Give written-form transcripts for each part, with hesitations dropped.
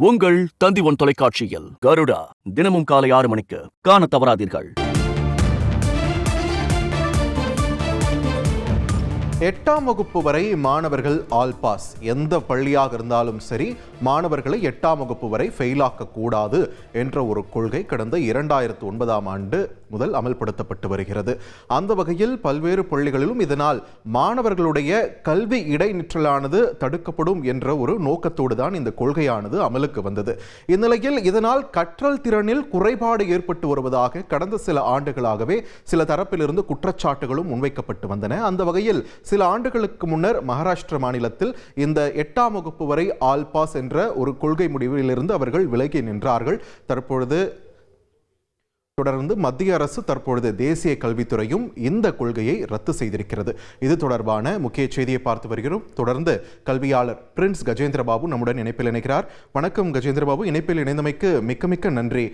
உங்கள் தந்தி1 தொலைக்காட்சியில் கருடா தினமும் காலை 6 மணிக்கு காண தவறாதீர்கள். 8ஆம் வகுப்பு வரை மாணவர்கள் ஆல் பாஸ். எந்த பள்ளியாக இருந்தாலும் சரி, மாணவர்களை 8ஆம் வகுப்பு வரை ஃபெயிலாக்க கூடாது என்ற ஒரு கொள்கை கடந்த 2009ஆம் ஆண்டு முதல் அமல்படுத்தப்பட்டு வருகிறது. அந்த வகையில் பல்வேறு பள்ளிகளிலும் இதனால் மாணவர்களுடைய கல்வி இடைநிற்றலானது தடுக்கப்படும் என்ற ஒரு நோக்கத்தோடு தான் இந்த கொள்கையானது அமலுக்கு வந்தது. இந்நிலையில் இதனால் கற்றல் திறனில் குறைபாடு ஏற்பட்டு வருவதாக கடந்த சில ஆண்டுகளாகவே சில தரப்பிலிருந்து குற்றச்சாட்டுகளும் முன்வைக்கப்பட்டு வந்தன. அந்த வகையில் சில ஆண்டுகளுக்கு முன்னர் மகாராஷ்டிர மாநிலத்தில் இந்த 8ஆம் வகுப்பு வரை ஆல் பாஸ் என்ற ஒரு கொள்கை முடிவிலிருந்து அவர்கள் விலகி நின்றார்கள். தொடர்ந்து மத்திய அரசு தற்பொழுது தேசிய கல்வித்துறையும் இந்த கொள்கையை ரத்து செய்திருக்கிறது. இது தொடர்பான முக்கிய செய்தியை பார்த்து வருகிறோம். தொடர்ந்து கல்வியாளர் பிரின்ஸ் கஜேந்திரபாபு நம்முடன் இணைப்பில் இணைக்கிறார். வணக்கம் கஜேந்திரபாபு, இணைப்பில் இணைந்தமைக்கு மிக்க மிக்க நன்றி.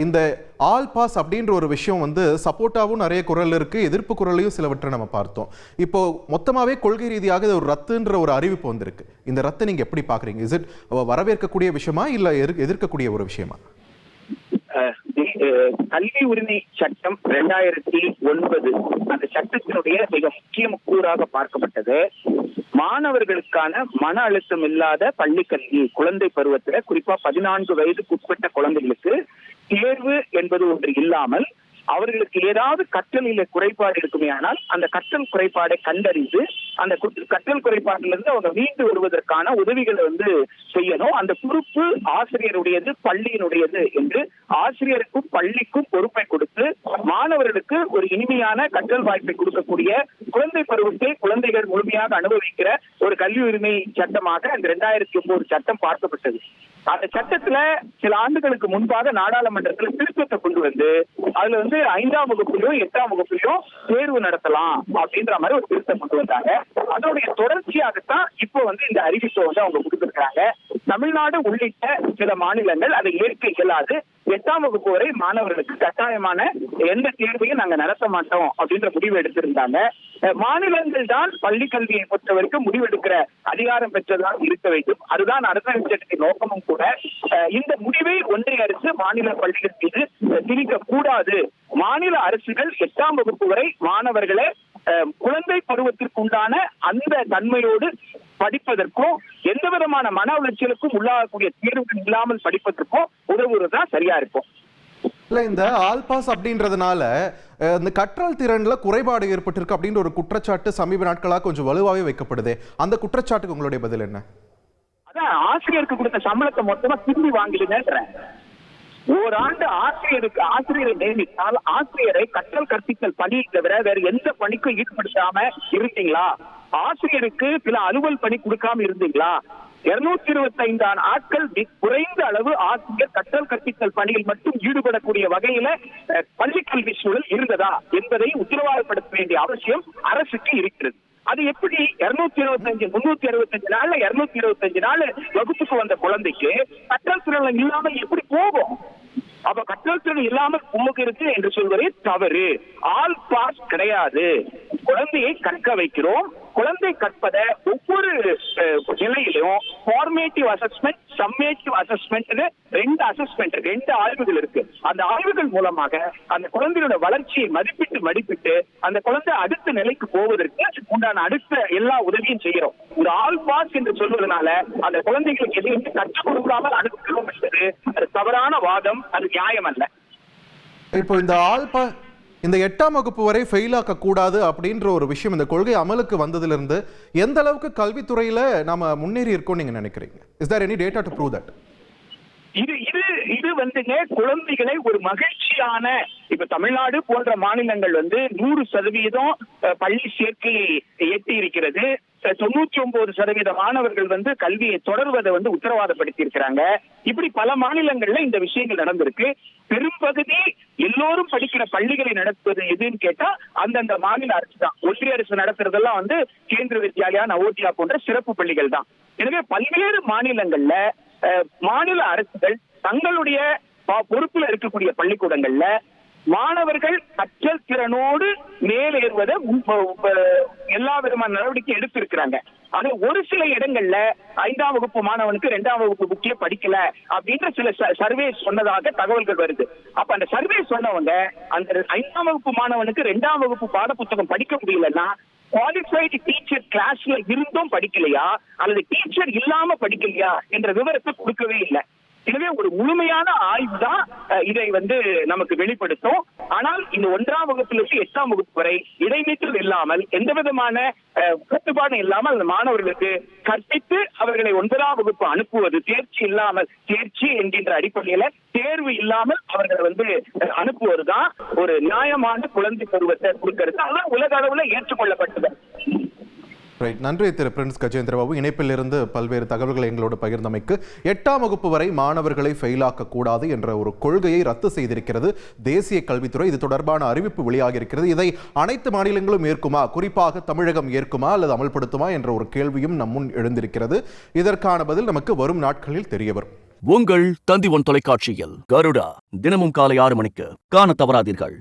இந்த ஆல் பாஸ் அப்படின்ற ஒரு விஷயம் சப்போர்ட்டாவும் நிறைய குரல் இருக்கு, எதிர்ப்பு குரலையும் சிலவற்றை நம்ம பார்த்தோம். இப்போ மொத்தமாவே கொள்கை ரீதியாக ஒரு ரத்துன்ற ஒரு அறிவிப்பு வந்திருக்கு. இந்த ரத்தை நீங்க எப்படி பாக்குறீங்க? இஸ் இட் வரவேற்கக்கூடிய விஷயமா இல்ல எதிர்க்கக்கூடிய ஒரு விஷயமா? கல்வி உரிமை சட்டம் 2009 அந்த சட்டத்தினுடைய மிக முக்கிய கூறாக பார்க்கப்பட்டது மாணவர்களுக்கான மன அழுத்தம் இல்லாத பள்ளி கல்வி. குழந்தை பருவத்தில் குறிப்பா 14 வயதுக்கு உட்பட்ட குழந்தைகளுக்கு தேர்வு என்பது ஒன்று இல்லாமல் அவர்களுக்கு ஏதாவது கற்றலில் குறைபாடு இருக்குமே ஆனால் அந்த கற்றல் குறைபாடை கண்டறிந்து அந்த கற்றல் குறைபாட்டிலிருந்து அவங்க மீண்டு வருவதற்கான உதவிகளை செய்யணும். அந்த பொறுப்பு ஆசிரியருடையது, பள்ளியினுடையது என்று ஆசிரியருக்கும் பள்ளிக்கும் பொறுப்பை கொடுத்து மாணவர்களுக்கு ஒரு இனிமையான கற்றல் வாய்ப்பை கொடுக்கக்கூடிய குழந்தை பருவத்தை குழந்தைகள் முழுமையாக அனுபவிக்கிற ஒரு கல்வி உரிமை சட்டமாக அந்த 2009 சட்டம் பார்க்கப்பட்டது. அந்த சட்டத்துல சில ஆண்டுகளுக்கு முன்பாக நாடாளுமன்றத்தில் திருத்தத்தை கொண்டு வந்து அதுல 5ஆம் வகுப்புலயும் 8ஆம் வகுப்புலயும் தேர்வு நடத்தலாம் அப்படின்ற மாதிரி ஒரு திருத்தம் கொண்டு வந்தாங்க. அதனுடைய தொடர்ச்சியாகத்தான் இப்போ இந்த அறிவிப்பை அவங்க கொடுத்திருக்காங்க. தமிழ்நாடு உள்ளிட்ட சில மாநிலங்கள் அதை ஏற்க இயலாது, 8ஆம் வகுப்பு வரை மாணவர்களுக்கு கட்டாயமான எந்த தேர்வையும் நாங்க நடத்த மாட்டோம் அப்படின்ற முடிவு எடுத்திருந்தாங்க. மாநிலங்கள் தான் பள்ளி கல்வியை பொறுத்தவரைக்கும் முடிவெடுக்கிற அதிகாரம் பெற்றதாக இருக்க வேண்டும். அதுதான் அரசியல் சட்டத்தின் நோக்கமும் கூட. இந்த முடிவை ஒன்றிய அரசு மாநில பள்ளிகள் மீது திணிக்க கூடாது. மாநில அரசுகள் 8ஆம் வகுப்பு வரை மாணவர்களை குழந்தை பருவத்திற்குண்டான அந்த தன்மையோடு படிப்பதற்கும் எந்த விதமான மன உளைச்சலுக்கும் உள்ளாகக்கூடிய தேர்வுகள் இல்லாமல் படிப்பதற்கும் உதவுவதுதான் சரியா இருக்கும். இல்ல, இந்த ஆல் பாஸ் அப்படின்றதுனால இந்த கற்றல் திறன்ல குறைபாடு ஏற்பட்டிருக்கு அப்படின்ற ஒரு குற்றச்சாட்டு சமீப நாட்களாக கொஞ்சம் வலுவாகவே வைக்கப்படுது. அந்த குற்றச்சாட்டுக்கு உங்களுடைய பதில் என்ன? அதான் ஆசிரியருக்கு கொடுத்த சம்பளத்தை மொத்தமா திரும்பி வாங்கிடுங்க. ஓராண்டு ஆசிரியரை நியமித்தால் ஆசிரியரை கற்றல் கற்பித்தல் பணி தவிர வேற எந்த பணிக்கும் ஈடுபடுத்தாம இருந்தீங்களா? ஆசிரியருக்கு சில அலுவல் பணி கொடுக்காம இருந்தீங்களா? 225 நாட்கள் குறைந்த அளவு ஆசிரியர் கற்றல் கற்பித்தல் பணியில் மட்டும் ஈடுபடக்கூடிய வகையில பள்ளி கல்வி சூழல் இருந்ததா என்பதை உத்தரவாதப்படுத்த வேண்டிய அவசியம் அரசுக்கு இருக்கிறது. அது எப்படி 365 நாள்ல 225 நாள் வகுப்புக்கு வந்த குழந்தைக்கு கற்றல் திறன் இல்லாமல் எப்படி போகும்? அப்ப கற்றல் திறன் இல்லாமல் போகிறது என்று சொல்வதே தவறு. ஆல் பாஸ் கிடையாது. குழந்தையை கற்க வைக்கிறோம். குழந்தை கற்பதை ஒவ்வொரு நிலையிலும் ஃபார்மேட்டிவ் அசஸ்மெண்ட், சம்மேட்டிவ் அசஸ்மெண்ட், ரெண்டு ஆய்வுகள் இருக்கு. அந்த ஆய்வுகள் மூலமாக அந்த குழந்தையோட வளர்ச்சியை மதிப்பிட்டு அந்த குழந்தை அடுத்த நிலைக்கு போவதற்கு உண்டான அடுத்த எல்லா உதவியும் செய்யறோம். ஒரு ஆல் பாஸ் என்று சொல்வதனால அந்த குழந்தைகளுக்கு எதையும் கற்றுக் கொடுக்காமல் அனுப்புகிறோம் என்பது அது தவறான வாதம், அது நியாயம் அல்ல. இப்போ இந்த 8ஆம் வகுப்பு வரை ஃபெயில் ஆக்க கூடாது அப்படின்ற ஒரு விஷயம் இந்த கொள்கை அமலுக்கு வந்ததிலிருந்து எந்த அளவுக்கு கல்வித்துறையில நாம முன்னேறி இருக்கோம் நீங்க நினைக்கிறீங்க? Is there any data to prove that? இது குழந்தைகளை ஒரு மகிழ்ச்சியான, இப்ப தமிழ்நாடு போன்ற மாநிலங்கள் 100% பள்ளி சேர்க்கையை எட்டி இருக்கிறது. 99% மாணவர்கள் கல்வியை தொடர்வதை உத்தரவாதப்படுத்தி இருக்கிறாங்க. இப்படி பல மாநிலங்கள்ல இந்த விஷயங்கள் நடந்திருக்கு. பெரும்பகுதி எல்லோரும் படிக்கிற பள்ளிகளை நடத்துவது எதுன்னு கேட்டா அந்தந்த மாநில அரசு தான். ஒன்றிய அரசு நடத்துறதெல்லாம் கேந்திர வித்யாலயா, நவோதயா போன்ற சிறப்பு பள்ளிகள் தான். எனவே பல்வேறு மாநிலங்கள்ல மாநில அரசுகள் தங்களுடைய பொறுப்புல இருக்கக்கூடிய பள்ளிக்கூடங்கள்ல மாணவர்கள் கற்றல் திறனோடு மேலேறுவதை எல்லா விதமான நடவடிக்கை எடுத்திருக்கிறாங்க. ஆனா ஒரு சில இடங்கள்ல 5ஆம் வகுப்பு மாணவனுக்கு 2ஆம் வகுப்பு புக்கே படிக்கல அப்படின்ற சில சர்வே சொன்னதாக தகவல்கள் வருது. அப்ப அந்த சர்வே சொன்னவங்க அந்த 5ஆம் வகுப்பு மாணவனுக்கு 2ஆம் வகுப்பு பாட புத்தகம் படிக்க முடியலன்னா குவாலிஃபைடு டீச்சர் கிளாஸ்ல இருந்தும் படிக்கலையா அல்லது டீச்சர் இல்லாம படிக்கலையா என்ற விவரத்தை கொடுக்கவே இல்லை. எனவே ஒரு முழுமையான ஆய்வு தான் இதை நமக்கு வெளிப்படுத்தும். ஆனால் இந்த 1ஆம் வகுப்பிலிருந்து 8ஆம் வகுப்பு வரை இடைநீற்றல் இல்லாமல் எந்த விதமான கட்டுப்பாடும் இல்லாமல் அந்த மாணவர்களுக்கு கற்பித்து அவர்களை 9ஆம் வகுப்பு அனுப்புவது, தேர்ச்சி என்கின்ற அடிப்படையில தேர்வு இல்லாமல் அவர்களை அனுப்புவதுதான் ஒரு நியாயமான குழந்தை பருவத்தை கொடுக்கிறது. அதான் உலக அளவுல ஏற்றுக்கொள்ளப்பட்டது. நன்றி திரு பிரின்ஸ் கஜேந்திர பாபு. இணைப்பில் இருந்து பல்வேறு தகவல்களை எங்களோடு பகிர்ந்தமைக்கு. 8ஆம் வகுப்பு வரை மாணவர்களை ஃபெயிலாக்க கூடாது என்ற ஒரு கொள்கையை ரத்து செய்திருக்கிறது தேசிய கல்வித்துறை. இது தொடர்பான அறிவிப்பு வெளியாகி இருக்கிறது. இதை அனைத்து மாநிலங்களும் ஏற்குமா, குறிப்பாக தமிழகம் ஏற்குமா அல்லது அமல்படுத்துமா என்ற ஒரு கேள்வியும் நம் முன் எழுந்திருக்கிறது. இதற்கான பதில் நமக்கு வரும் நாட்களில் தெரிய வரும். உங்கள் தந்தி ஒன் தொலைக்காட்சியில் கருடா தினமும் காலை 6 மணிக்கு காண தவறாதீர்கள்.